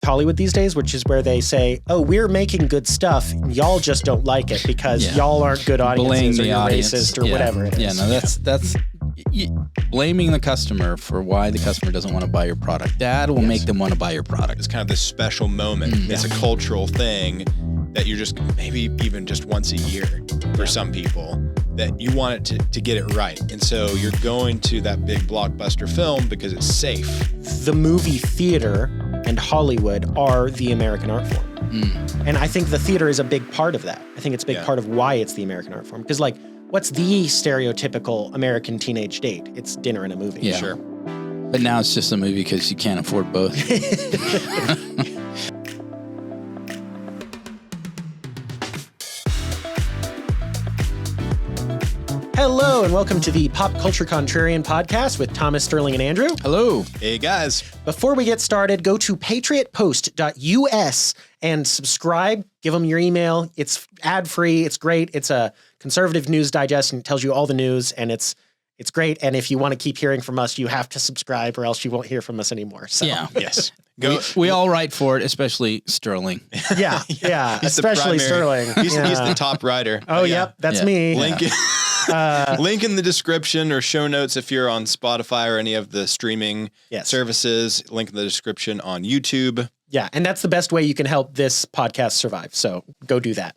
Hollywood these days, which is where they say, "Oh, we're making good stuff. Y'all just don't like it because y'all aren't good audiences or you're racist or whatever it is." Yeah, no, that's blaming the customer for why the customer doesn't want to buy your product. That will make them want to buy your product. It's kind of this special moment. It's a cultural thing that you're just maybe even just once a year for some people that you want it to get it right. And so you're going to that big blockbuster film because it's safe. The movie theater and Hollywood are the American art form. And I think the theater is a big part of that. I think it's a big part of why it's the American art form. Because, like, what's the stereotypical American teenage date? It's dinner and a movie. Yeah. Sure. But now it's just a movie because you can't afford both. Hello, and welcome to the Pop Culture Contrarian podcast with Thomas, Sterling, and Andrew. Hello. Hey, guys. Before we get started, go to patriotpost.us and subscribe. Give them your email. It's ad-free. It's great. It's a conservative news digest and it tells you all the news, and it's great. And if you want to keep hearing from us, you have to subscribe or else you won't hear from us anymore. So. Yeah. Yes. We all write for it, especially Sterling. Yeah. Especially Sterling. He's the top writer. Oh, yep. That's me. Link in the description or show notes if you're on Spotify or any of the streaming services. Link in the description on YouTube. Yeah, and that's the best way you can help this podcast survive. So go do that.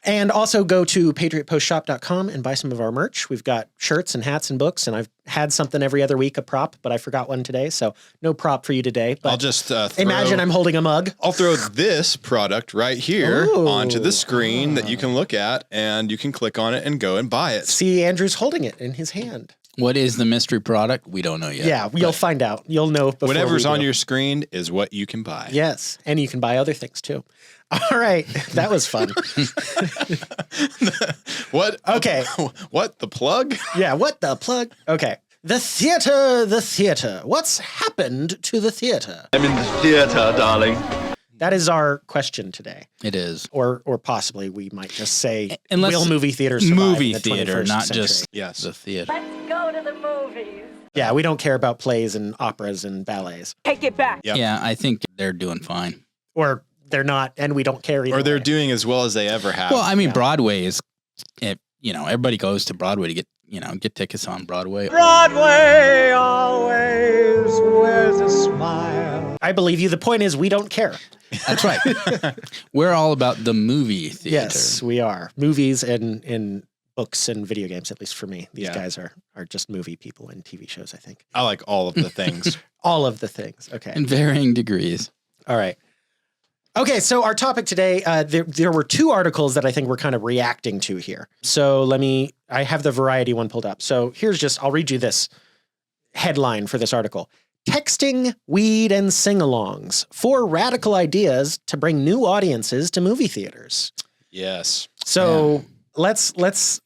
And also go to patriotpostshop.com and buy some of our merch. We've got shirts and hats and books, and I've had something every other week, a prop, but I forgot one today, so no prop for you today. But I'll just imagine I'm holding a mug. I'll throw this product right here onto the screen that you can look at, and you can click on it and go and buy it. See, Andrew's holding it in his hand. What is the mystery product? We don't know yet. Yeah, you'll find out. You'll know before whatever's on your screen is what you can buy. Yes, and you can buy other things too. All right, that was fun. What? Okay. What? The plug? Yeah, what the plug? Okay. The theater. What's happened to the theater? I'm in the theater, darling. That is our question today. It is. Or possibly we might just say, Unless will movie theaters survive movie in the theater, 21st not century? just the theater. Let's go to the movies. Yeah, we don't care about plays and operas and ballets. Take it back. Yep. Yeah, I think they're doing fine. Or they're not, and we don't care either Or they're way. doing as well as they ever have. Well, I mean, Broadway is, everybody goes to Broadway to get tickets on Broadway. Broadway always wears a smile. I believe you. The point is, we don't care. That's right. We're all about the movie theater. Yes, we are. Movies and books and video games, at least for me. These guys are just movie people and TV shows, I think. I like all of the things. All of the things. Okay. In varying degrees. All right. Okay, so our topic today, there were two articles that I think we're kind of reacting to here. So I have the Variety one pulled up. So I'll read you this headline for this article. Texting, weed, and sing-alongs. 4 radical ideas to bring new audiences to movie theaters. Yes. So let's.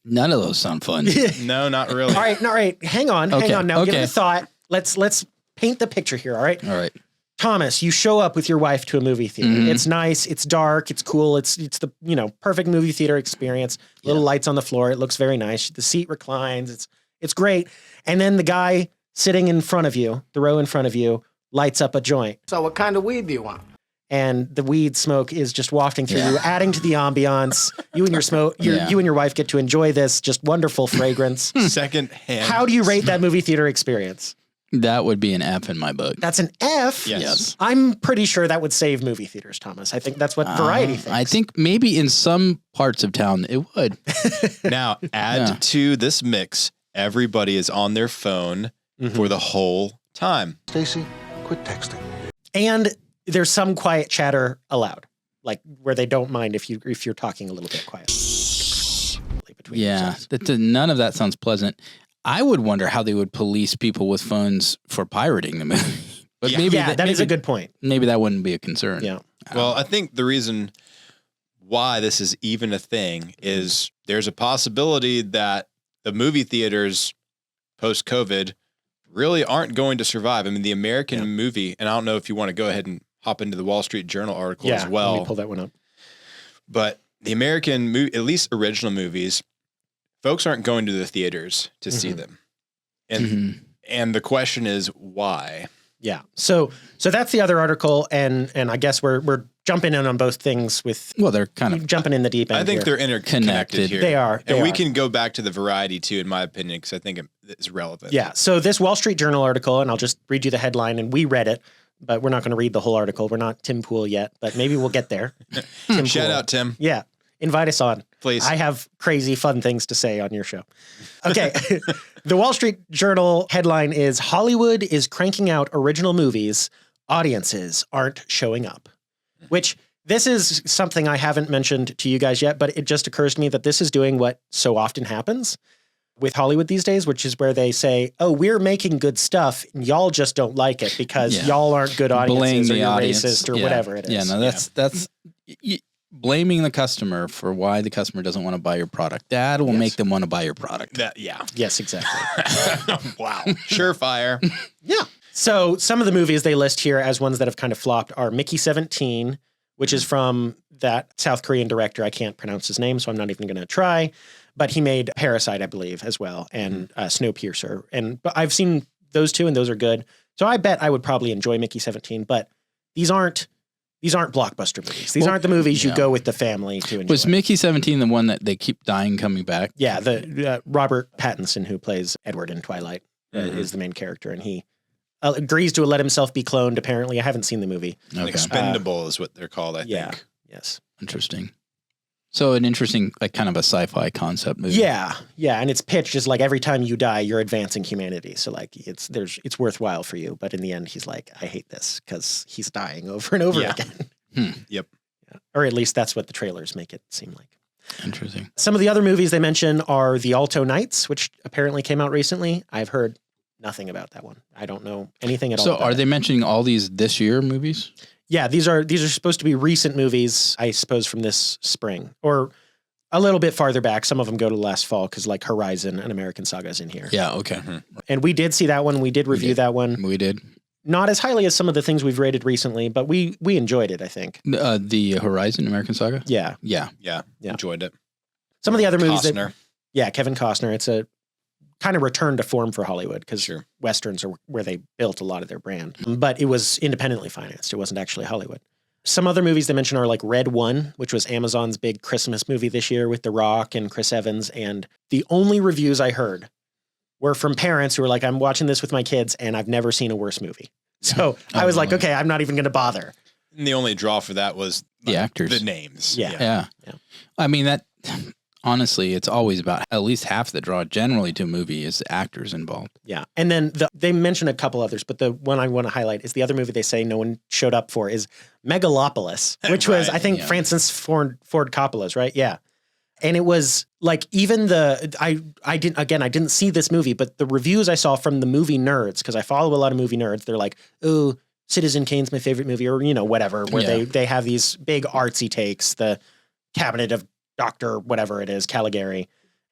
None of those sound fun. No, not really. All right. Hang on. Now. Give it a thought. Let's paint the picture here. All right. All right. Thomas, you show up with your wife to a movie theater. Mm-hmm. It's nice. It's dark. It's cool. It's the perfect movie theater experience. Little lights on the floor. It looks very nice. The seat reclines. It's great. And then the guy sitting in front of you, the row in front of you, lights up a joint. So what kind of weed do you want? And the weed smoke is just wafting through you, adding to the ambiance. You and your wife get to enjoy this just wonderful fragrance. Second hand. How do you rate that movie theater experience? That would be an F in my book. That's an F? Yes. I'm pretty sure that would save movie theaters, Thomas. I think that's what Variety thinks. I think maybe in some parts of town it would. Now, add to this mix, everybody is on their phone for the whole time. Stacy, quit texting. And there's some quiet chatter allowed, like where they don't mind if you're talking a little bit quiet. Yeah, none of that sounds pleasant. I would wonder how they would police people with phones for pirating the movie. But maybe that is a good point. Maybe that wouldn't be a concern. Yeah. Well, I think the reason why this is even a thing is there's a possibility that the movie theaters post-COVID really aren't going to survive. I mean, the American movie, and I don't know if you want to go ahead and hop into the Wall Street Journal article as well. Let me pull that one up. But the American movie, at least original movies, folks aren't going to the theaters to see them. And the question is why? Yeah. So that's the other article, and I guess we're jumping in on both things with Well, they're kind of jumping in the deep end. I think here. they're interconnected here. They are. And we can go back to the variety too, in my opinion, because I think it's relevant. Yeah. So this Wall Street Journal article, and I'll just read you the headline, and we read it, but we're not going to read the whole article. We're not Tim Pool yet, but maybe we'll get there. Tim Shout Pool. out, Tim. Yeah. Invite us on. Please. I have crazy fun things to say on your show. Okay. The Wall Street Journal headline is Hollywood is cranking out original movies. Audiences aren't showing up, which this is something I haven't mentioned to you guys yet, but it just occurs to me that this is doing what so often happens with Hollywood these days, which is where they say, oh, we're making good stuff. And y'all just don't like it because y'all aren't good audiences or you're racist or whatever it is. Yeah, no, that's blaming the customer for why the customer doesn't want to buy your product. That will make them want to buy your product. Yes, exactly. Wow. Surefire. Yeah. So some of the movies they list here as ones that have kind of flopped are Mickey 17, which is from that South Korean director. I can't pronounce his name, so I'm not even going to try. But he made Parasite, I believe, as well, and Snowpiercer. But I've seen those two, and those are good. So I bet I would probably enjoy Mickey 17. But these aren't blockbuster movies. These aren't the movies you go with the family to enjoy. Was Mickey 17 the one that they keep dying coming back? Yeah, the Robert Pattinson, who plays Edward in Twilight, is the main character, and he agrees to let himself be cloned, apparently. I haven't seen the movie. Okay. Expendable is what they're called, I think. Yes. Interesting. So an interesting, like kind of a sci-fi concept movie. Yeah. Yeah. And it's pitched as like every time you die, you're advancing humanity. So like it's worthwhile for you. But in the end, he's like, I hate this because he's dying over and over again. Yep. Yeah. Or at least that's what the trailers make it seem like. Interesting. Some of the other movies they mention are The Alto Knights, which apparently came out recently. I've heard nothing about that one. I don't know anything at all. So are they mentioning all these this year movies? Yeah, these are supposed to be recent movies, I suppose, from this spring or a little bit farther back. Some of them go to last fall because like Horizon and American Saga is in here. Yeah, okay. And we did see that one. We did review that one. We did. Not as highly as some of the things we've rated recently, but we enjoyed it, I think. The Horizon American Saga? Yeah. Yeah. Enjoyed it. Some of the other movies Costner. Kevin Costner. It's a kind of return to form for Hollywood because Westerns are where they built a lot of their brand. But it was independently financed. It wasn't actually Hollywood. Some other movies they mention are like Red One, which was Amazon's big Christmas movie this year with The Rock and Chris Evans. And the only reviews I heard were from parents who were like, I'm watching this with my kids and I've never seen a worse movie. So I was like, okay, I'm not even going to bother. And the only draw for that was the actors, the names. Yeah. I mean, that honestly, it's always about at least half the draw generally to a movie is the actors involved. Yeah. And then they mention a couple others, but the one I want to highlight is the other movie they say no one showed up for is Megalopolis, which was, I think, Francis Ford Coppola's, right? Yeah. And it was like even I didn't see this movie, but the reviews I saw from the movie nerds, because I follow a lot of movie nerds, they're like, oh, Citizen Kane's my favorite movie, or, whatever, where they have these big artsy takes, the Cabinet of Dr. whatever it is, Caligari.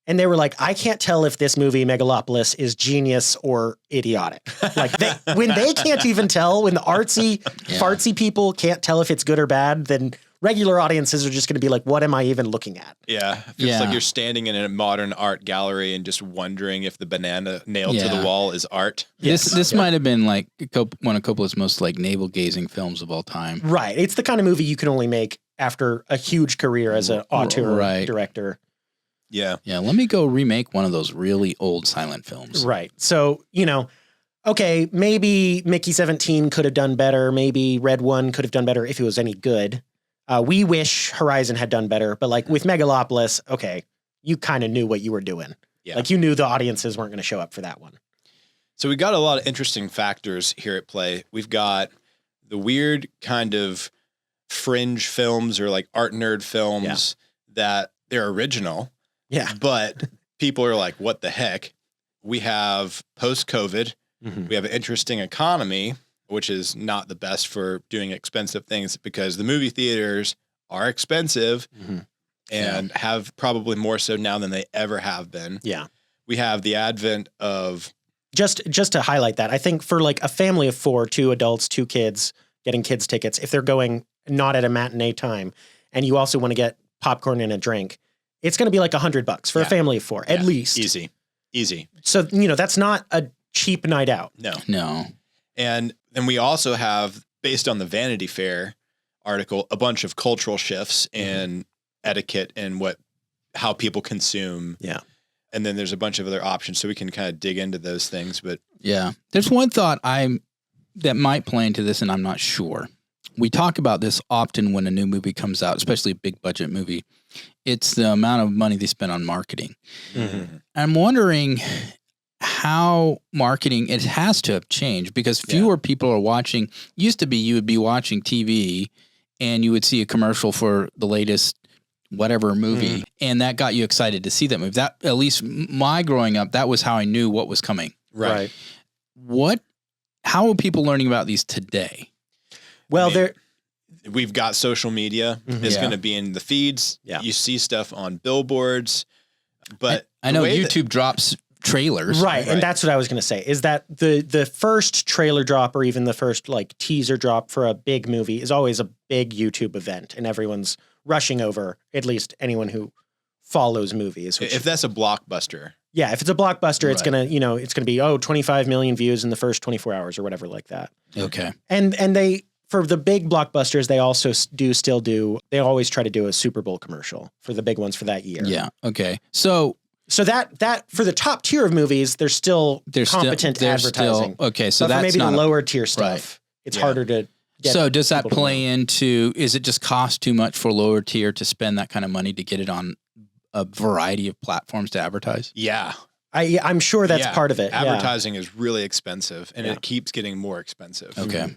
And they were like, I can't tell if this movie, Megalopolis, is genius or idiotic. Like when they can't even tell, when the fartsy people can't tell if it's good or bad, then regular audiences are just going to be like, what am I even looking at? Yeah. It's like you're standing in a modern art gallery and just wondering if the banana nailed to the wall is art. This might have been like one of Coppola's most like navel gazing films of all time. Right. It's the kind of movie you can only make after a huge career as an auteur director. Yeah. Yeah. Let me go remake one of those really old silent films. Right. So, okay, maybe Mickey 17 could have done better. Maybe Red One could have done better if it was any good. We wish Horizon had done better, but like with Megalopolis, okay, you kind of knew what you were doing. Yeah. Like you knew the audiences weren't going to show up for that one. So we got a lot of interesting factors here at play. We've got the weird kind of fringe films or like art nerd films that they're original. Yeah. But people are like, what the heck? We have post-COVID. Mm-hmm. We have an interesting economy, which is not the best for doing expensive things because the movie theaters are expensive and have probably more so now than they ever have been. Yeah. We have the advent of... Just to highlight that, I think for like a family of 4, 2 adults, 2 kids, getting kids tickets, if they're going not at a matinee time and you also want to get popcorn and a drink, it's going to be like $100 for a family of 4, at least. Easy. So, that's not a cheap night out. No. And then we also have, based on the Vanity Fair article, a bunch of cultural shifts and etiquette and how people consume. Yeah. And then there's a bunch of other options, so we can kind of dig into those things. But yeah, there's one thought that might play into this, and I'm not sure. We talk about this often when a new movie comes out, especially a big budget movie. It's the amount of money they spend on marketing. Mm-hmm. I'm wondering how marketing, it has to have changed because fewer people are watching. Used to be you would be watching TV and you would see a commercial for the latest whatever movie, and that got you excited to see that movie. That, at least my growing up, that was how I knew what was coming. Right. How are people learning about these today? Well, we've got social media. It's going to be in the feeds. Yeah. You see stuff on billboards, but I know YouTube drops trailers. Right. And that's what I was going to say, is that the first trailer drop or even the first like teaser drop for a big movie is always a big YouTube event, and everyone's rushing over, at least anyone who follows movies. If that's a blockbuster. Yeah, if it's a blockbuster, it's going to, it's going to be 25 million views in the first 24 hours or whatever like that. Okay. And they, for the big blockbusters, they also they always try to do a Super Bowl commercial for the big ones for that year. Yeah. Okay. So that for the top tier of movies, there's still competent advertising. Okay. So but that's for maybe not the lower tier stuff. Right. It's harder to get. So does that people to play know. into, is it just cost too much for lower tier to spend that kind of money to get it on a variety of platforms to advertise? Yeah. I'm sure that's part of it. Advertising is really expensive, and it keeps getting more expensive. Okay.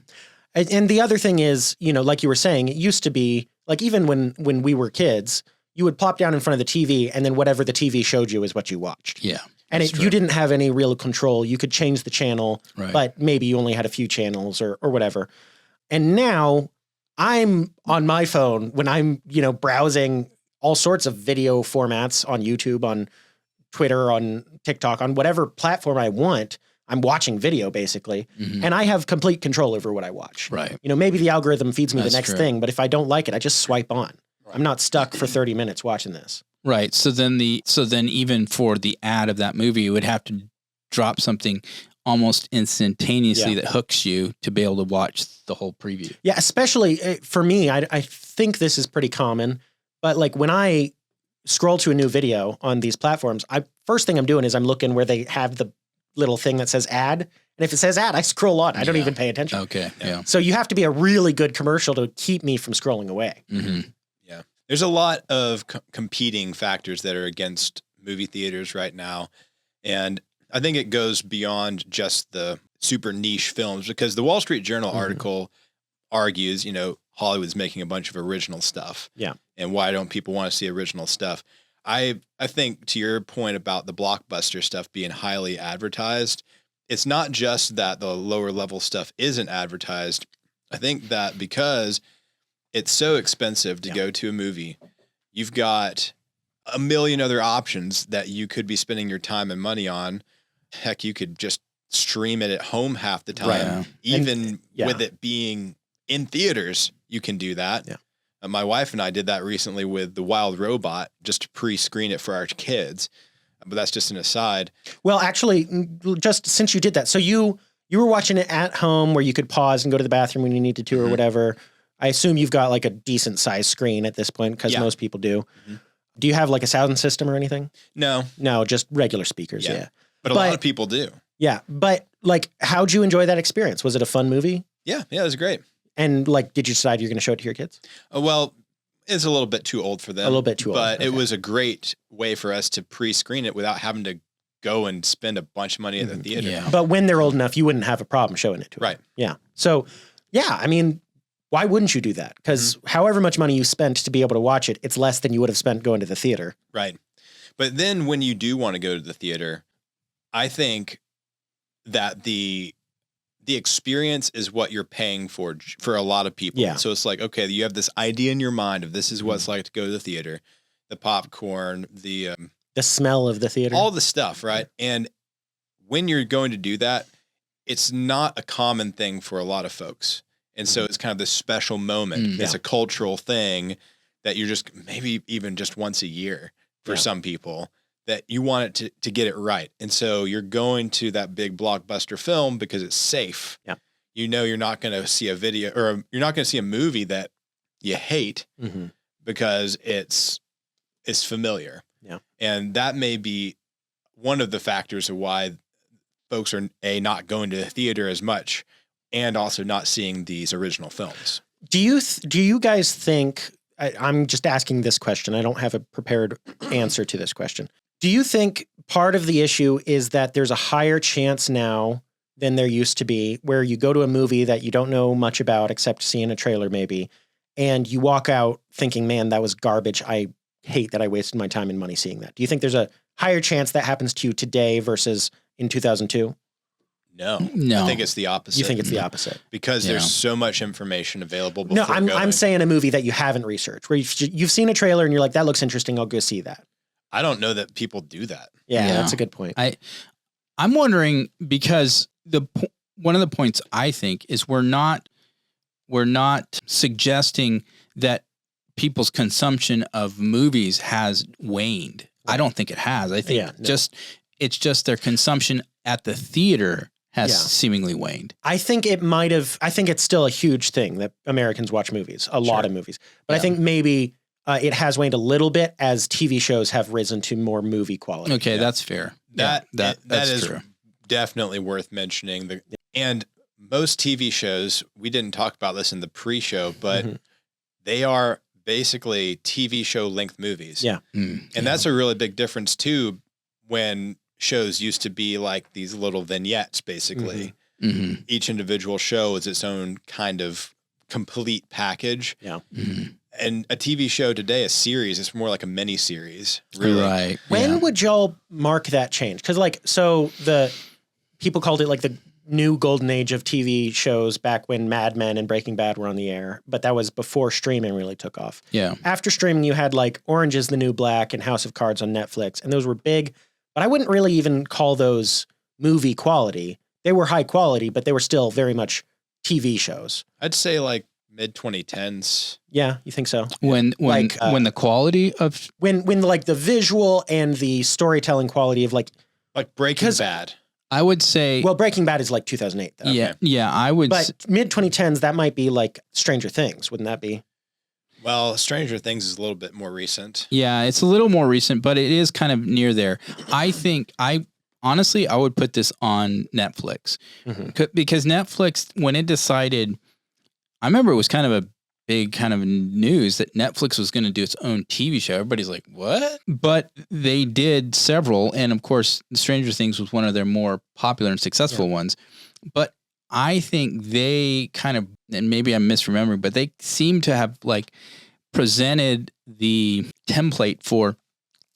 And the other thing is, like you were saying, it used to be like, even when we were kids, you would plop down in front of the TV, and then whatever the TV showed you is what you watched. Yeah. And you didn't have any real control. You could change the channel, Right. but maybe you only had a few channels or whatever. And now I'm on my phone when I'm, browsing all sorts of video formats on YouTube, on Twitter, on TikTok, on whatever platform I want. I'm watching video basically, and I have complete control over what I watch. Right. Maybe the algorithm feeds me That's the next true. thing, but if I don't like it, I just swipe on. Right. I'm not stuck for 30 minutes watching this. Right. So then even for the ad of that movie, you would have to drop something almost instantaneously that hooks you to be able to watch the whole preview. Yeah, especially for me, I think this is pretty common, but like when I scroll to a new video on these platforms, first thing I'm doing is I'm looking where they have the little thing that says ad. And if it says ad, I scroll on. I don't even pay attention. Okay. Yeah. So you have to be a really good commercial to keep me from scrolling away. Mm-hmm. Yeah. There's a lot of competing factors that are against movie theaters right now. And I think it goes beyond just the super niche films, because the Wall Street Journal article argues, Hollywood's making a bunch of original stuff. Yeah. And why don't people want to see original stuff? I think, to your point about the blockbuster stuff being highly advertised, it's not just that the lower level stuff isn't advertised. I think that because it's so expensive to go to a movie, you've got a million other options that you could be spending your time and money on. Heck, you could just stream it at home half the time. Right. Even with it being in theaters, you can do that. Yeah. My wife and I did that recently with The Wild Robot, just to pre-screen it for our kids. But that's just an aside. Well, actually, just since you did that, so you were watching it at home where you could pause and go to the bathroom when you needed to or whatever. I assume you've got like a decent sized screen at this point, because most people do. Do you have like a sound system or anything? No, just regular speakers. Yeah. But a lot of people do. Yeah. But like, how'd you enjoy that experience? Was it a fun movie? Yeah, it was great. And like, did you decide you're going to show it to your kids? Well, it's a little bit too old for them. A little bit too old. But it was a great way for us to pre-screen it without having to go and spend a bunch of money at the theater. Yeah. But when they're old enough, you wouldn't have a problem showing it to them. Right. Yeah. So, yeah, I mean, why wouldn't you do that? Because however much money you spent to be able to watch it, it's less than you would have spent going to the theater. Right. But then when you do want to go to the theater, I think that the experience is what you're paying for a lot of people. Yeah. So it's like, okay, you have this idea in your mind of this is what it's like to go to the theater, the popcorn, the smell of the theater. all the stuff, right? And when you're going to do that, it's not a common thing for a lot of folks. And so it's kind of this special moment. It's a cultural thing that you're just maybe even just once a year for some people, that you want it to get it right. And so you're going to that big blockbuster film because it's safe. Yeah. you know you're not going to see a video or you're not going to see a movie that you hate because it's familiar. Yeah. And that may be one of the factors of why folks are not going to the theater as much and also not seeing these original films. Do you guys think, I'm just asking this question, I don't have a prepared answer to this question. Do you think part of the issue is that there's a higher chance now than there used to be where you go to a movie that you don't know much about except seeing a trailer maybe, and you walk out thinking, man, that was garbage. I hate that I wasted my time and money seeing that. Do you think there's a higher chance that happens to you today versus in 2002? No. No. I think it's the opposite. You think it's the opposite? Because there's so much information available before No, I'm going. saying a movie that you haven't researched, where you've seen a trailer and you're like, that looks interesting, I'll go see that. I don't know that people do that. Yeah, Yeah. that's a good point. I'm wondering because one of the points I think is we're not suggesting that people's consumption of movies has waned. I don't think it has. I think it's just their consumption at the theater has seemingly waned. I think it might have. I think it's still a huge thing that Americans watch movies, a lot of movies. But I think maybe it has waned a little bit as TV shows have risen to more movie quality. Okay, that's fair. That is true. Definitely worth mentioning. And most TV shows, we didn't talk about this in the pre-show, but they are basically TV show length movies. Yeah. And that's a really big difference too when shows used to be like these little vignettes, basically. Each individual show is its own kind of complete package. Yeah. And a TV show today, a series, it's more like a mini series. Really. Right. When would y'all mark that change? Because so the people called it like the new golden age of TV shows back when Mad Men and Breaking Bad were on the air, but that was before streaming really took off. Yeah. After streaming, you had like Orange is the New Black and House of Cards on Netflix, and those were big, but I wouldn't really even call those movie quality. They were high quality, but they were still very much TV shows. I'd say like mid 2010s. Yeah, you think so? When the quality of when like the visual and the storytelling quality of like Breaking Bad. I would say Breaking Bad is like 2008 though. Yeah, I would But mid 2010s that might be like Stranger Things, wouldn't that be? Well, Stranger Things is a little bit more recent. Yeah, it's a little more recent, but it is kind of near there. I think honestly I would put this on Netflix because Netflix, when it decided, I remember it was kind of a big kind of news that Netflix was going to do its own TV show. Everybody's like, what? But they did several. And of course, Stranger Things was one of their more popular and successful ones. But I think they kind of, and maybe I'm misremembering, but they seem to have like presented the template for,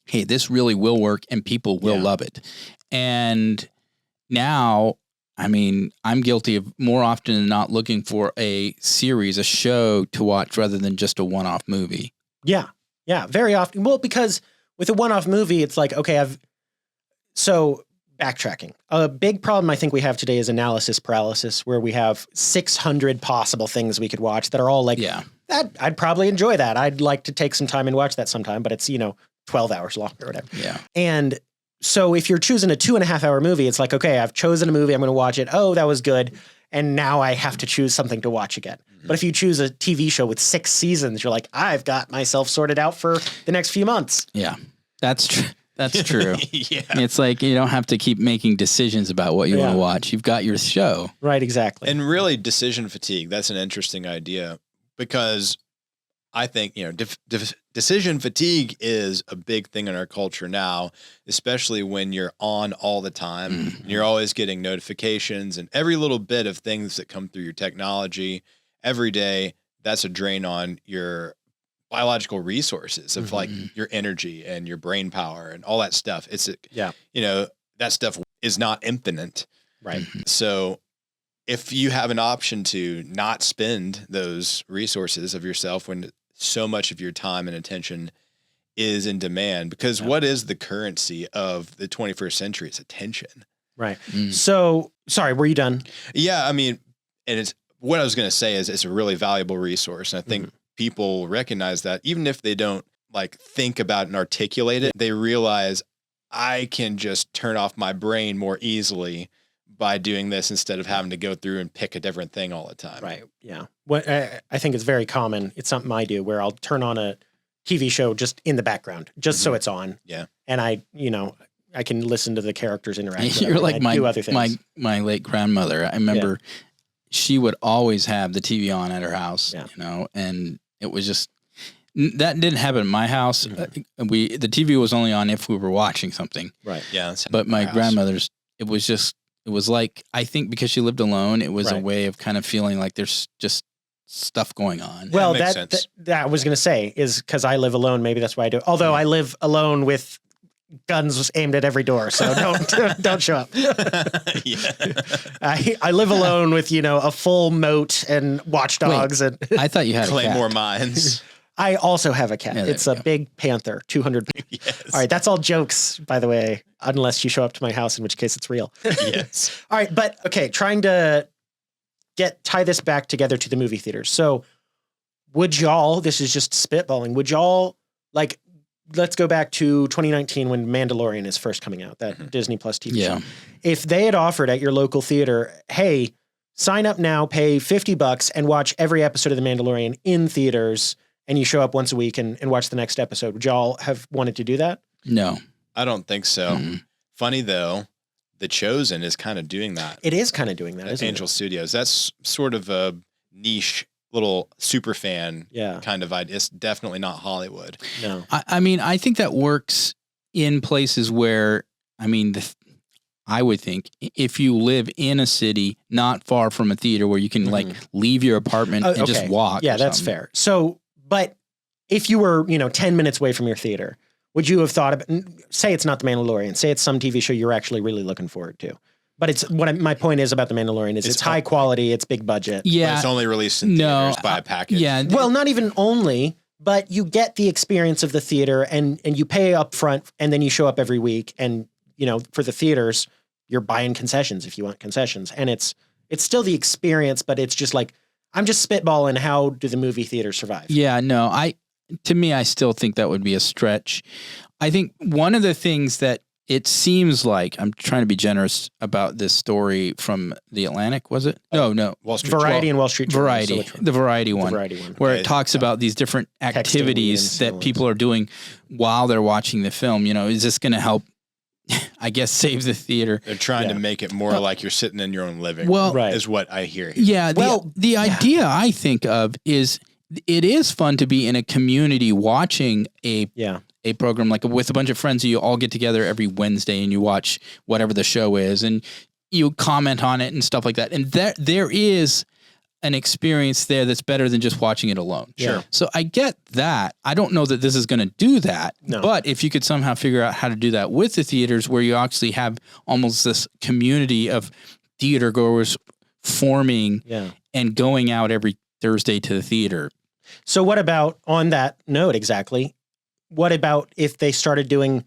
hey, this really will work and people will love it. And now, I mean, I'm guilty of more often than not looking for a series, a show to watch rather than just a one-off movie. Yeah. Yeah. Very often. Well, because with a one-off movie, it's like, okay, so backtracking. A big problem I think we have today is analysis paralysis, where we have 600 possible things we could watch that are all like, that I'd probably enjoy that. I'd like to take some time and watch that sometime, but it's, 12 hours long or whatever. Yeah. And so if you're choosing a 2.5 hour movie, it's like, okay, I've chosen a movie. I'm going to watch it. Oh, that was good. And now I have to choose something to watch again. But if you choose a TV show with 6 seasons, you're like, I've got myself sorted out for the next few months. Yeah, that's true. That's true. Yeah. It's like you don't have to keep making decisions about what you want to watch. You've got your show. Right, exactly. And really decision fatigue, that's an interesting idea because I think, decision fatigue is a big thing in our culture now, especially when you're on all the time. And you're always getting notifications and every little bit of things that come through your technology every day. That's a drain on your biological resources of like your energy and your brain power and all that stuff. It's, that stuff is not infinite. Right. So if you have an option to not spend those resources of yourself when so much of your time and attention is in demand, because what is the currency of the 21st century? It's attention. Right. So, sorry, were you done? Yeah. I mean, and it's what I was going to say is it's a really valuable resource. And I think people recognize that even if they don't like think about and articulate it, they realize I can just turn off my brain more easily by doing this instead of having to go through and pick a different thing all the time. Right. Yeah. What I think it's very common. It's something I do where I'll turn on a TV show just in the background, just so it's on. Yeah. And I can listen to the characters interact. You're like do other things. my late grandmother. I remember she would always have the TV on at her house, and it was just, that didn't happen at my house. The TV was only on if we were watching something. Right. Yeah. But my grandmother's, it was like, I think because she lived alone, it was a way of kind of feeling like there's just stuff going on. Well, that I was going to say is because I live alone. Maybe that's why I do. Although I live alone with guns aimed at every door, so don't show up. I live alone with a full moat and watchdogs. Wait, and I thought you had Claymore a cat. Mines. I also have a cat. Yeah, it's a big panther, 200. Yes. All right, that's all jokes, by the way, unless you show up to my house, in which case it's real. Yes. All right, but okay, trying to tie this back together to the movie theaters. So would y'all, this is just spitballing, would y'all, like, let's go back to 2019 when Mandalorian is first coming out, that Disney Plus TV show. If they had offered at your local theater, hey, sign up now, pay $50 and watch every episode of The Mandalorian in theaters, and you show up once a week and watch the next episode, would y'all have wanted to do that? No. I don't think so. Funny though, The Chosen is kind of doing that. It is kind of doing that, isn't Angel it? Studios. That's sort of a niche little super fan kind of idea. It's definitely not Hollywood. No. I mean, I think that works in places where, I mean, I would think if you live in a city not far from a theater where you can like leave your apartment and just walk. Yeah, that's fair. So, but if you were, 10 minutes away from your theater, would you have thought about, say it's not The Mandalorian, say it's some TV show you're actually really looking forward to. But it's my point is about The Mandalorian is it's high quality, it's big budget. Yeah. But it's only released in theaters by a package. Yeah. Well, not even only, but you get the experience of the theater and you pay up front and then you show up every week and, for the theaters, you're buying concessions if you want concessions. And it's still the experience, but it's just like, I'm just spitballing, how do the movie theaters survive? Yeah, no, to me, I still think that would be a stretch. I think one of the things that it seems like, I'm trying to be generous about this story from The Atlantic, was it? No. Wall Street Variety and Wall Street Journal. Variety, the Variety one, where it talks about these different activities that people are doing while they're watching the film. Is this going to help, I guess, save the theater? They're trying to make it more like you're sitting in your own living room, is what I hear here. Yeah, the idea I think of is it is fun to be in a community watching a program like with a bunch of friends. You all get together every Wednesday and you watch whatever the show is and you comment on it and stuff like that. And there is an experience there that's better than just watching it alone. Sure. So I get that. I don't know that this is going to do that, No. but if you could somehow figure out how to do that with the theaters where you actually have almost this community of theater goers forming and going out every Thursday to the theater. So what about, on that note exactly, what about if they started doing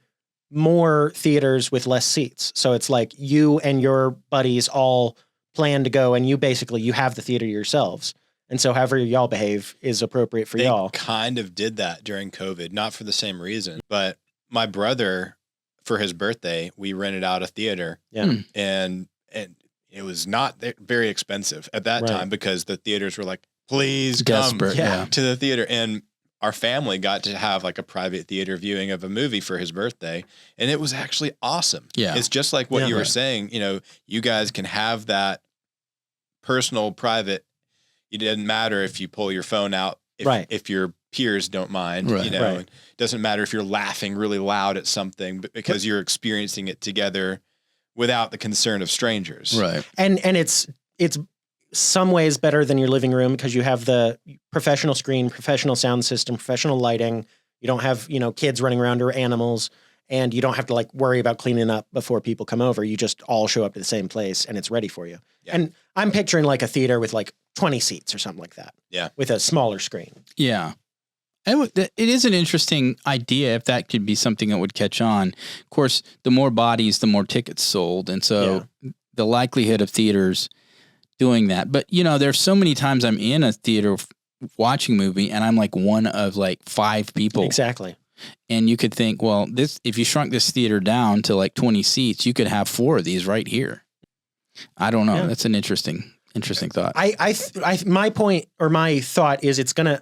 more theaters with less seats? So it's like you and your buddies all plan to go and you have the theater yourselves. And so however y'all behave is appropriate for y'all. They kind of did that during COVID, not for the same reason, but my brother, for his birthday, we rented out a theater and it was not very expensive at that time because the theaters were like, please come to the theater. And our family got to have like a private theater viewing of a movie for his birthday. And it was actually awesome. Yeah. It's just like what you were saying, you guys can have that personal, private. It doesn't matter if you pull your phone out, if your peers don't mind, It doesn't matter if you're laughing really loud at something, but because you're experiencing it together without the concern of strangers. Right. And it's some ways better than your living room because you have the professional screen, professional sound system, professional lighting. You don't have, kids running around or animals, and you don't have to like worry about cleaning up before people come over. You just all show up to the same place and it's ready for you. Yeah. And I'm picturing like a theater with like 20 seats or something like that. Yeah. With a smaller screen. Yeah. It is an interesting idea if that could be something that would catch on. Of course, the more bodies, the more tickets sold. And so the likelihood of theaters doing that. But, there's so many times I'm in a theater watching a movie and I'm like one of like 5 people. Exactly. And you could think, well, if you shrunk this theater down to like 20 seats, you could have 4 of these right here. I don't know. Yeah. That's an interesting thought. My point or my thought is it's going to,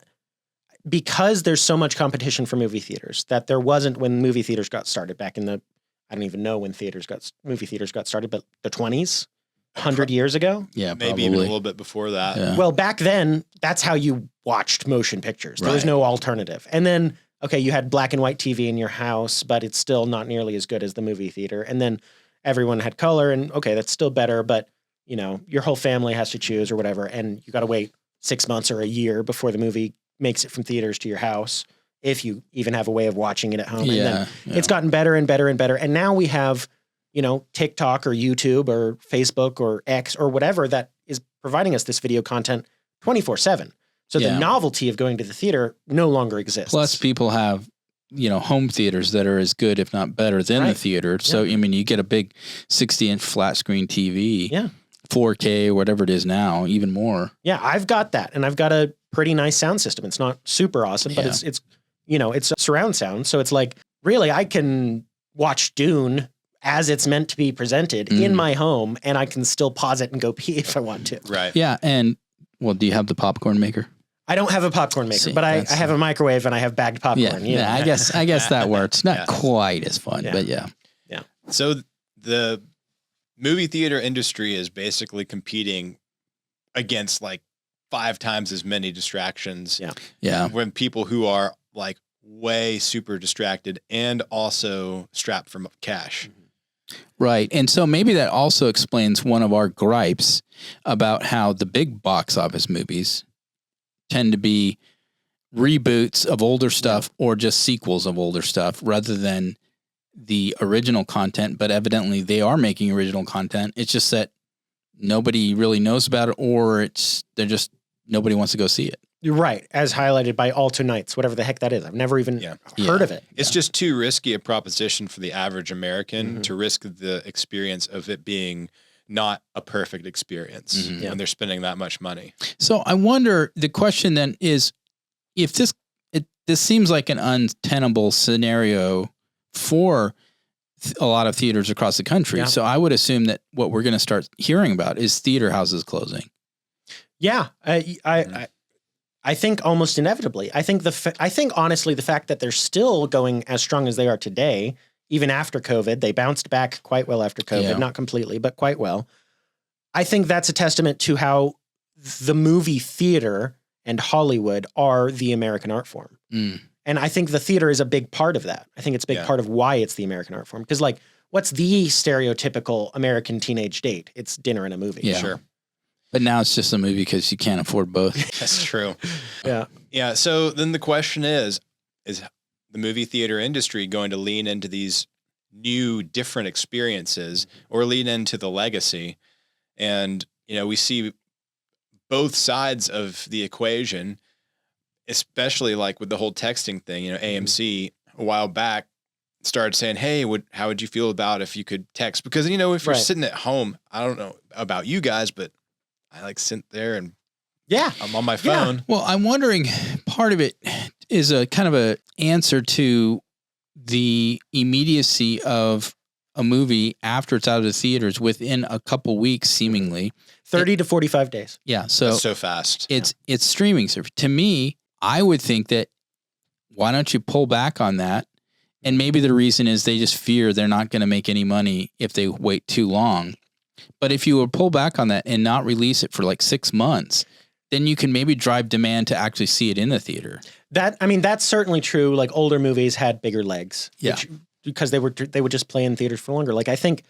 because there's so much competition for movie theaters that there wasn't when movie theaters got started back in the, I don't even know when movie theaters got started, but the 20s, 100 years ago. Yeah, maybe probably. even a little bit before that. Yeah. Well, back then, that's how you watched motion pictures. There was Right. no alternative. And then, okay, you had black and white TV in your house, but it's still not nearly as good as the movie theater. And then everyone had color, and okay, that's still better, but you know, your whole family has to choose or whatever, and you got to wait 6 months or a year before the movie makes it from theaters to your house, if you even have a way of watching it at home. And then it's gotten better and better and better. And now we have, you know, TikTok or YouTube or Facebook or X or whatever that is providing us this video content 24/7. So the novelty of going to the theater no longer exists. Plus, people have, you know, home theaters that are as good, if not better, than the theater. So, I mean, you get a big 60-inch flat screen TV, 4K, whatever it is now, even more. Yeah, I've got that, and I've got a pretty nice sound system. It's not super awesome, but it's you know, it's surround sound. So it's like, really, I can watch Dune as it's meant to be presented in my home, and I can still pause it and go pee if I want to. Right. Yeah, and well, do you have the popcorn maker? I don't have a popcorn maker, See, but I have a microwave and I have bagged popcorn. Yeah, I guess that works. Not quite as fun, but yeah. So the movie theater industry is basically competing against like 5 times as many distractions. Yeah. When people who are like way super distracted and also strapped for cash. Right. And so maybe that also explains one of our gripes about how the big box office movies tend to be reboots of older stuff or just sequels of older stuff rather than the original content. But evidently they are making original content. It's just that nobody really knows about it, or nobody wants to go see it. You're right, as highlighted by Alto Nights, whatever the heck that is. I've never even heard of it. It's just too risky a proposition for the average American to risk the experience of it being not a perfect experience when they're spending that much money. So I wonder, the question then is, if this seems like an untenable scenario for a lot of theaters across the country. So I would assume that what we're going to start hearing about is theater houses closing. Yeah, I think almost inevitably. I think honestly, the fact that they're still going as strong as they are today, even after COVID, they bounced back quite well after COVID, not completely, but quite well. I think that's a testament to how the movie theater and Hollywood are the American art form. And I think the theater is a big part of that. I think it's a big part of why it's the American art form. Because like, what's the stereotypical American teenage date? It's dinner and a movie. Yeah. Sure. But now it's just a movie because you can't afford both. That's true. Yeah. So then the question is the movie theater industry going to lean into these new, different experiences or lean into the legacy? And, you know, we see both sides of the equation, especially like with the whole texting thing. You know, AMC a while back started saying, hey, how would you feel about if you could text? Because, you know, if you're sitting at home, I don't know about you guys, but I like sit there and I'm on my phone. Yeah. Well, I'm wondering, part of it is a kind of a answer to the immediacy of a movie after it's out of the theaters within a couple weeks, seemingly 30 to 45 days. Yeah. So that's so fast. It's streaming service. To me, I would think that why don't you pull back on that? And maybe the reason is they just fear they're not going to make any money if they wait too long. But if you would pull back on that and not release it for like 6 months, then you can maybe drive demand to actually see it in the theater. That's certainly true. Like older movies had bigger legs. Yeah. Because they would just play in theaters for longer. Like I think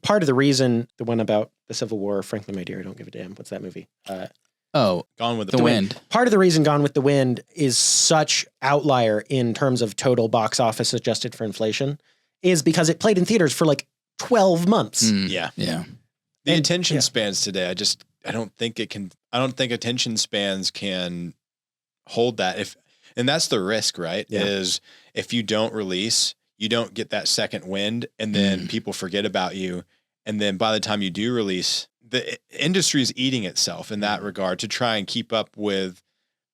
part of the reason, the one about the Civil War, frankly, my dear, I don't give a damn. What's that movie? Gone with the Wind. Part of the reason Gone with the Wind is such outlier in terms of total box office adjusted for inflation is because it played in theaters for like 12 months. Yeah. The attention spans today, I don't think attention spans can hold that. And that's the risk, right? Yeah. Is if you don't release, you don't get that second wind, and then people forget about you. And then by the time you do release, the industry is eating itself in that regard to try and keep up with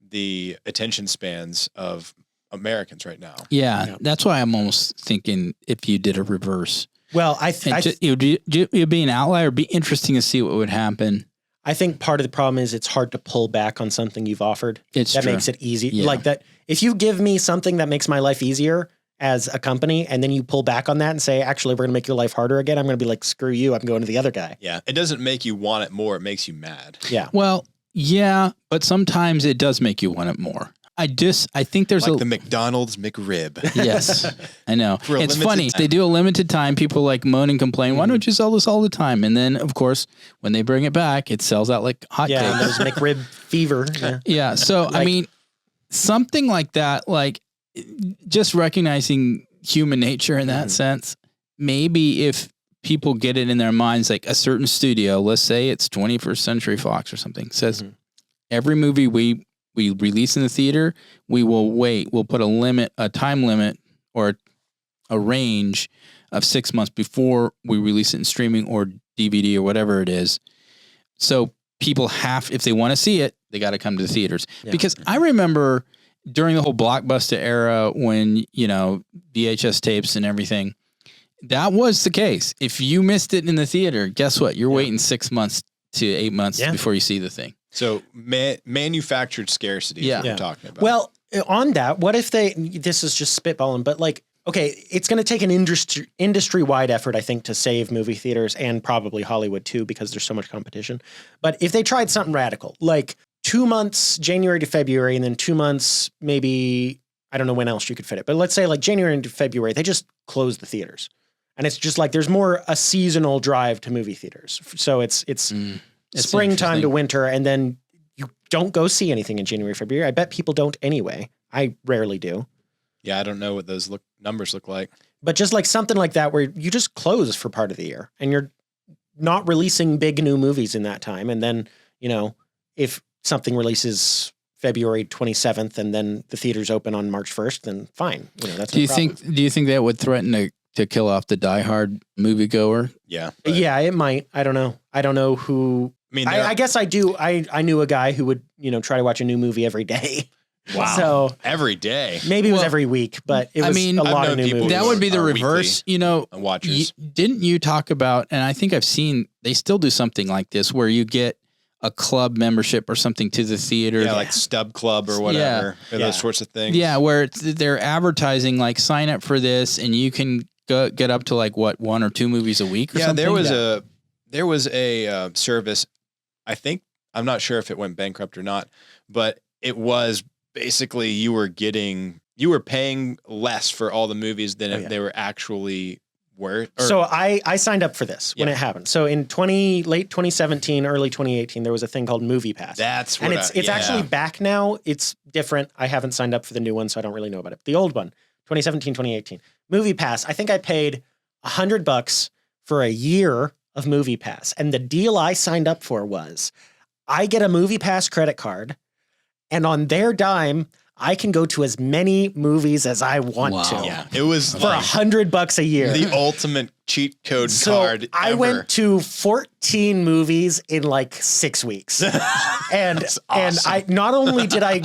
the attention spans of Americans right now. Yeah. That's why I'm almost thinking if you did a reverse, Well, it would be an outlier. It'd be interesting to see what would happen. I think part of the problem is it's hard to pull back on something you've offered. That makes it easy. Yeah. Like that, if you give me something that makes my life easier as a company, and then you pull back on that and say, actually, we're going to make your life harder again, I'm going to be like, screw you. I'm going to the other guy. Yeah. It doesn't make you want it more. It makes you mad. Yeah. Well, yeah, but sometimes it does make you want it more. I think there's like the McDonald's McRib. Yes, I know. For a It's limited funny. time. They do a limited time. People like moan and complain. Why don't you sell this all the time? And then, of course, when they bring it back, it sells out like hotcakes. Yeah. And there's McRib fever. Yeah. Yeah. So, I mean, something like that, like just recognizing human nature in that sense, maybe if people get it in their minds, like a certain studio, let's say it's 21st Century Fox or something, says every movie we release in the theater, we'll put a time limit or a range of 6 months before we release it in streaming or DVD or whatever it is. So people if they want to see it, they got to come to the theaters. Yeah. Because I remember during the whole Blockbuster era when, VHS tapes and everything, that was the case. If you missed it in the theater, guess what? You're waiting 6 months to 8 months before you see the thing. So manufactured scarcity is what we're talking about. Well, on that, what if this is just spitballing, but like, okay, it's going to take an industry-wide effort, I think, to save movie theaters and probably Hollywood too, because there's so much competition. But if they tried something radical, like 2 months, January to February, and then 2 months, maybe, I don't know when else you could fit it, but let's say like January to February, they just close the theaters. And it's just like, there's more a seasonal drive to movie theaters. So it's springtime to winter, and then you don't go see anything in January, February. I bet people don't anyway. I rarely do. Yeah, I don't know what those numbers look like. But just like something like that where you just close for part of the year and you're not releasing big new movies in that time. And then, if something releases February 27th and then the theaters open on March 1st, then fine. That's Do you think that would threaten to kill off the diehard moviegoer? Yeah. Yeah, it might. I don't know. I don't know who. I mean, I guess I do. I knew a guy who would, try to watch a new movie every day. Wow. So every day. Maybe it was every week, but it was a lot of new movies. That would be the reverse. Watchers. Didn't you talk about, and I think I've seen, they still do something like this where you get a club membership or something to the theater. Yeah, like Stub Club or whatever. Or those sorts of things. Yeah, where they're advertising like sign up for this and you can get up to like what, 1 or 2 movies a week or something? There was a service, I think, I'm not sure if it went bankrupt or not, but it was basically you were paying less for all the movies than they were actually worth. So I signed up for this when it happened. So in late 2017, early 2018, there was a thing called Movie Pass. That's what it's actually back now. It's different. I haven't signed up for the new one, so I don't really know about it. The old one, 2017, 2018. Movie Pass. I think I paid $100 for a year of Movie Pass. And the deal I signed up for was I get a Movie Pass credit card, and on their dime, I can go to as many movies as I want to. Yeah, it was for $100 a year. The ultimate cheat code card. I went to 14 movies in like 6 weeks, and awesome. and I not only did I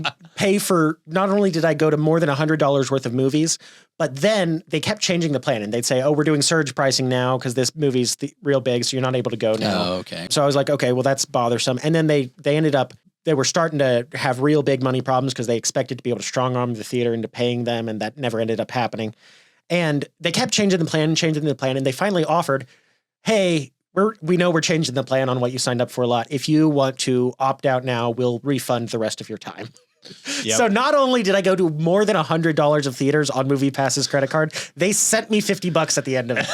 go to more than $100 worth of movies, but then they kept changing the plan, and they'd say, "Oh, we're doing surge pricing now because this movie's real big, so you're not able to go now." Oh, okay. So I was like, "Okay, well that's bothersome." And then they ended up. They were starting to have real big money problems because they expected to be able to strong arm the theater into paying them, and that never ended up happening. And they kept changing the plan, and they finally offered, "Hey, we know we're changing the plan on what you signed up for a lot. If you want to opt out now, we'll refund the rest of your time." Yep. So not only did I go to more than $100 of theaters on Movie Pass's credit card, they sent me $50 at the end of it.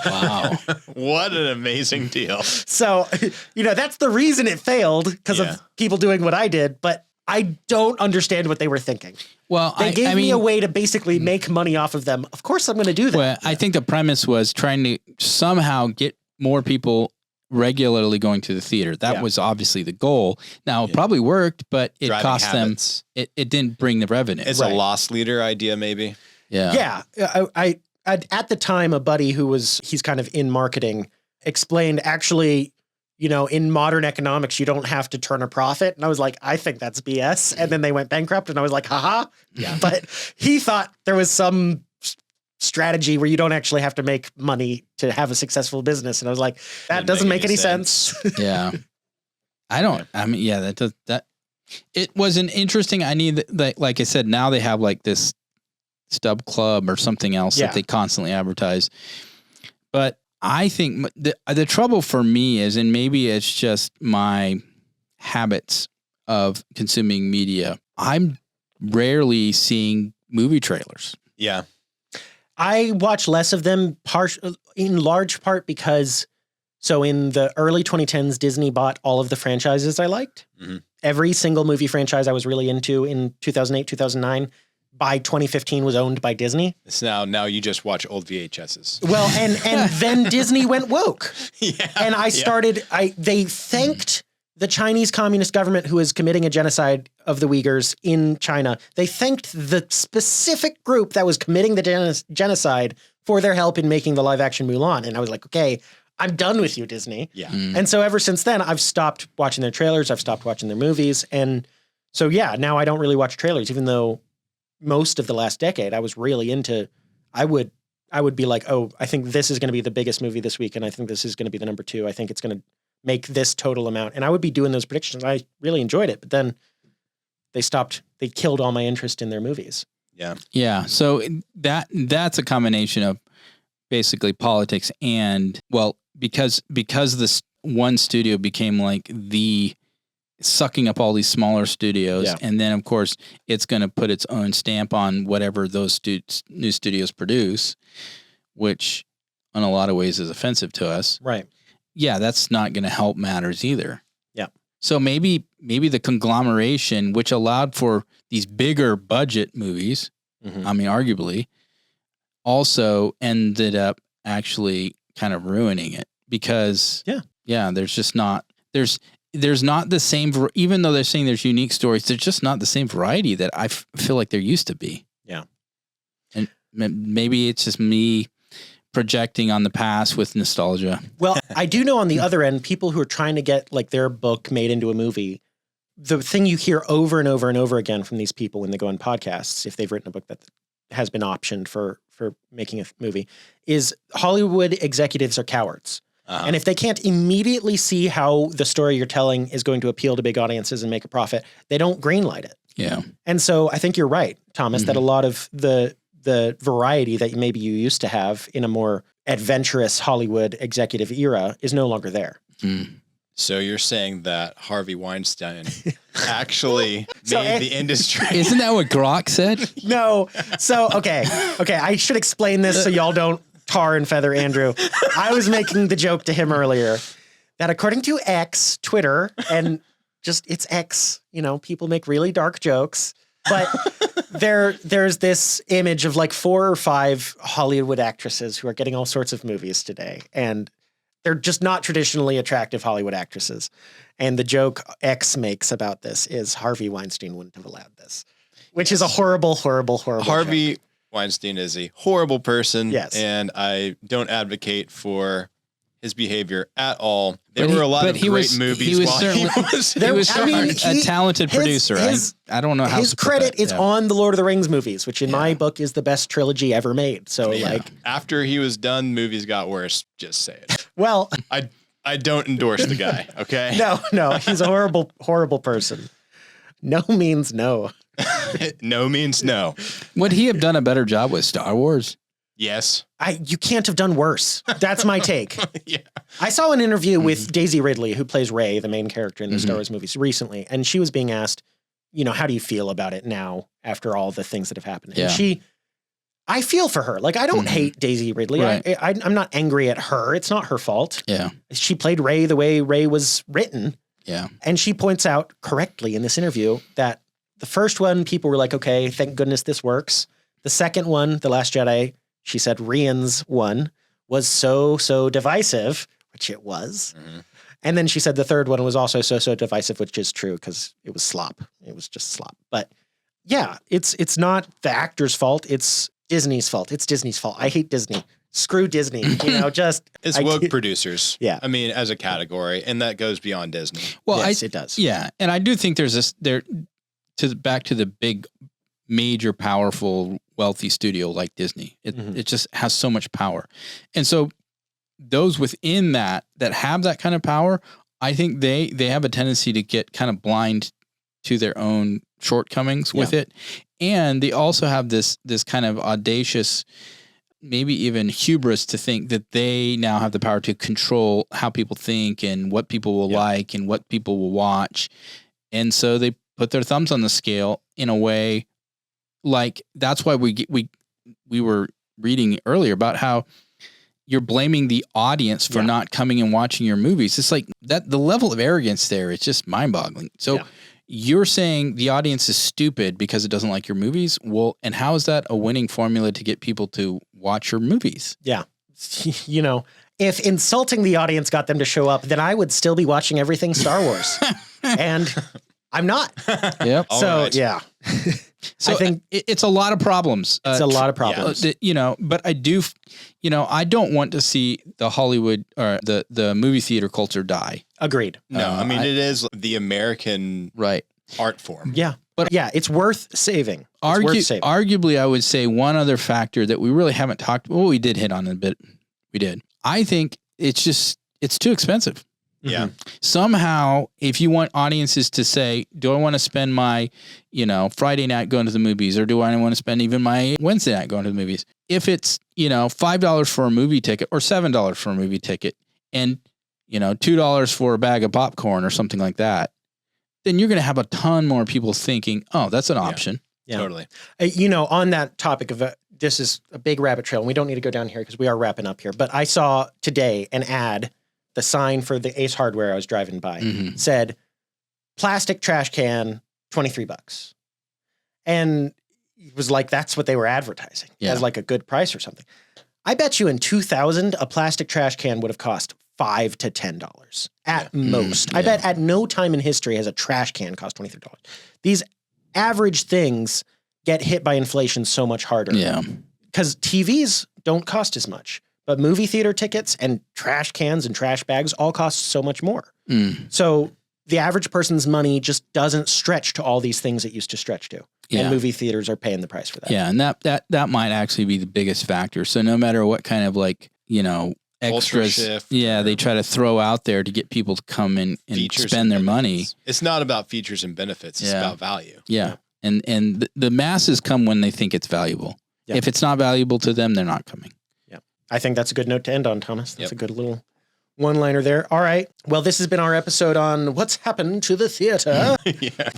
Wow. What an amazing deal. So, that's the reason it failed, because of people doing what I did, but I don't understand what they were thinking. Well, they gave me a way to basically make money off of them. Of course I'm going to do that. Well, I think the premise was trying to somehow get more people regularly going to the theater. That was obviously the goal. Now, it probably worked, but it cost habits. Them, it didn't bring the revenue. It's a loss leader idea, maybe. Yeah. I at the time, a buddy he's kind of in marketing explained, actually, in modern economics, you don't have to turn a profit. And I was like, I think that's BS. And then they went bankrupt, and I was like, haha. Yeah. But he thought there was some strategy where you don't actually have to make money to have a successful business. And I was like, that doesn't make any sense. Yeah. It was an interesting, like I said, now they have like this Stub Club or something else that they constantly advertise. But I think the trouble for me is, and maybe it's just my habits of consuming media, I'm rarely seeing movie trailers. Yeah. I watch less of them in large part because in the early 2010s, Disney bought all of the franchises I liked. Mm-hmm. Every single movie franchise I was really into in 2008, 2009, by 2015 was owned by Disney. So now you just watch old VHSs. Well, and then Disney went woke. Yeah. And they thanked the Chinese Communist government, who is committing a genocide of the Uyghurs in China. They thanked the specific group that was committing the genocide for their help in making the live action Mulan. And I was like, okay, I'm done with you, Disney. Yeah. And so ever since then, I've stopped watching their trailers. I've stopped watching their movies. And so, now I don't really watch trailers, even though most of the last decade I was really into, I would be like, oh, I think this is going to be the biggest movie this week. And I think this is going to be the number 2. I think it's going to make this total amount. And I would be doing those predictions. I really enjoyed it, but then they killed all my interest in their movies. Yeah. Yeah. So that's a combination of basically politics and, well, because this one studio became like the sucking up all these smaller studios. Yeah. And then of course it's going to put its own stamp on whatever those new studios produce, which in a lot of ways is offensive to us. Right. Yeah, that's not going to help matters either. Yeah. So maybe the conglomeration, which allowed for these bigger budget movies, I mean, arguably, also ended up actually kind of ruining it because there's just not there's not the same, even though they're saying there's unique stories, there's just not the same variety that I feel like there used to be. Yeah. And maybe it's just me projecting on the past with nostalgia. Well, I do know on the other end, people who are trying to get like their book made into a movie, the thing you hear over and over and over again from these people when they go on podcasts, if they've written a book that has been optioned for making a movie, is Hollywood executives are cowards. Uh-huh. And if they can't immediately see how the story you're telling is going to appeal to big audiences and make a profit, they don't greenlight it. Yeah. And so I think you're right, Thomas, that a lot of the variety that maybe you used to have in a more adventurous Hollywood executive era is no longer there. Mm. So you're saying that Harvey Weinstein actually made the industry. Isn't that what Grok said? No. So, okay. I should explain this so y'all don't tar and feather Andrew. I was making the joke to him earlier that according to X, Twitter, and just it's X, people make really dark jokes. But there's this image of like 4 or 5 Hollywood actresses who are getting all sorts of movies today. And they're just not traditionally attractive Hollywood actresses. And the joke X makes about this is Harvey Weinstein wouldn't have allowed this, which is a horrible, horrible, horrible Harvey joke. Weinstein is a horrible person. Yes. And I don't advocate for his behavior at all. There were a lot of great movies he was while certainly, he was a talented producer. I don't know how his credit is on the Lord of the Rings movies, which in my book is the best trilogy ever made. So after he was done, movies got worse. Just say it. Well, I don't endorse the guy. Okay. No, he's a horrible, horrible person. No means no. No means no. Would he have done a better job with Star Wars? Yes. You can't have done worse. That's my take. Yeah. I saw an interview with Daisy Ridley, who plays Rey, the main character in the Star Wars movies, recently. And she was being asked, how do you feel about it now after all the things that have happened? Yeah. And I feel for her. Like, I don't hate Daisy Ridley. Right. I'm not angry at her. It's not her fault. Yeah. She played Rey the way Rey was written. Yeah. And she points out correctly in this interview that the first one, people were like, okay, thank goodness this works. The second one, The Last Jedi, she said Rian's one was so divisive, which it was. Mm-hmm. And then she said the third one was also so divisive, which is true because it was slop. It was just slop. But yeah, it's not the actor's fault. It's Disney's fault. It's Disney's fault. I hate Disney. Screw Disney. It's woke producers. Yeah. I mean, as a category, and that goes beyond Disney. Well, yes, it does. Yeah. And I do think there's back to the big major, powerful, wealthy studio like Disney. It just has so much power. And so those within that have that kind of power, I think they have a tendency to get kind of blind to their own shortcomings with it. And they also have this kind of audacious, maybe even hubris to think that they now have the power to control how people think and what people will like and what people will watch. And so they put their thumbs on the scale in a way like that's why we were reading earlier about how you're blaming the audience for not coming and watching your movies. It's like that the level of arrogance there is just mind-boggling. So you're saying the audience is stupid because it doesn't like your movies? Well, and how is that a winning formula to get people to watch your movies? Yeah. You know, if insulting the audience got them to show up, then I would still be watching everything Star Wars. And I'm not. Yep. So, right. yeah. So I think it's a lot of problems. it's a lot of problems. You know, but I do, you know, I don't want to see the Hollywood or the movie theater culture die. Agreed. No, I mean, it is the American art form. Yeah. But yeah, it's worth saving. It's worth saving. Arguably, I would say one other factor that we really haven't talked about. Well, we did hit on it a bit. We did. I think it's too expensive. Yeah. Somehow, if you want audiences to say, do I want to spend my, Friday night going to the movies, or do I want to spend even my Wednesday night going to the movies? If it's, $5 for a movie ticket or $7 for a movie ticket and, $2 for a bag of popcorn or something like that, then you're going to have a ton more people thinking, oh, that's an option. Yeah. Totally. On that topic of this is a big rabbit trail, and we don't need to go down here because we are wrapping up here. But I saw today an ad. The sign for the Ace Hardware I was driving by said plastic trash can, $23. And it was like, that's what they were advertising as like a good price or something. I bet you in 2000, a plastic trash can would have cost $5 to $10 at most. I bet at no time in history has a trash can cost $23. These average things get hit by inflation so much harder. Yeah. Because TVs don't cost as much. But movie theater tickets and trash cans and trash bags all cost so much more. So the average person's money just doesn't stretch to all these things it used to stretch to. Yeah. And movie theaters are paying the price for that. Yeah, and that might actually be the biggest factor. So no matter what kind of extras, they try to throw out there to get people to come in and spend their money. It's not about features and benefits. It's about value. Yeah. And the masses come when they think it's valuable. Yeah. If it's not valuable to them, they're not coming. I think that's a good note to end on, Thomas. That's a good little one-liner there. All right. Well, this has been our episode on what's happened to the theater.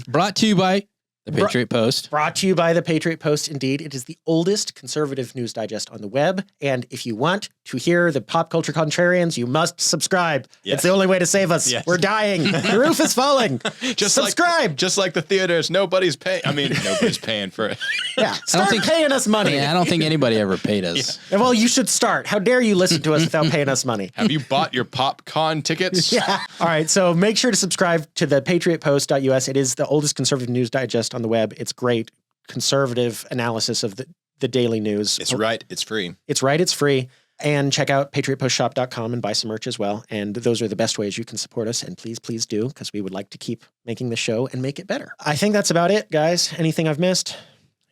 Brought to you by the Patriot Post. Brought to you by the Patriot Post. Indeed, it is the oldest conservative news digest on the web. And if you want to hear the pop culture contrarians, you must subscribe. Yes. It's the only way to save us. Yes. We're dying. The roof is falling. Just subscribe. Just like the theaters, nobody's paying. I mean, nobody's paying for it. Yeah, start paying us money. I don't think anybody ever paid us. Yeah. Well, you should start. How dare you listen to us without paying us money? Have you bought your PopCon tickets? Yeah. All right. So make sure to subscribe to the patriotpost.us. It is the oldest conservative news digest on the web. It's great conservative analysis of the daily news. It's right. It's free. It's right. It's free. And check out patriotpostshop.com and buy some merch as well. And those are the best ways you can support us. And please, please do, because we would like to keep making the show and make it better. I think that's about it, guys. Anything I've missed?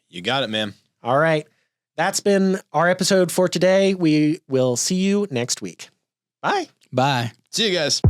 You got it, man. All right. That's been our episode for today. We will see you next week. Bye. Bye. See you guys.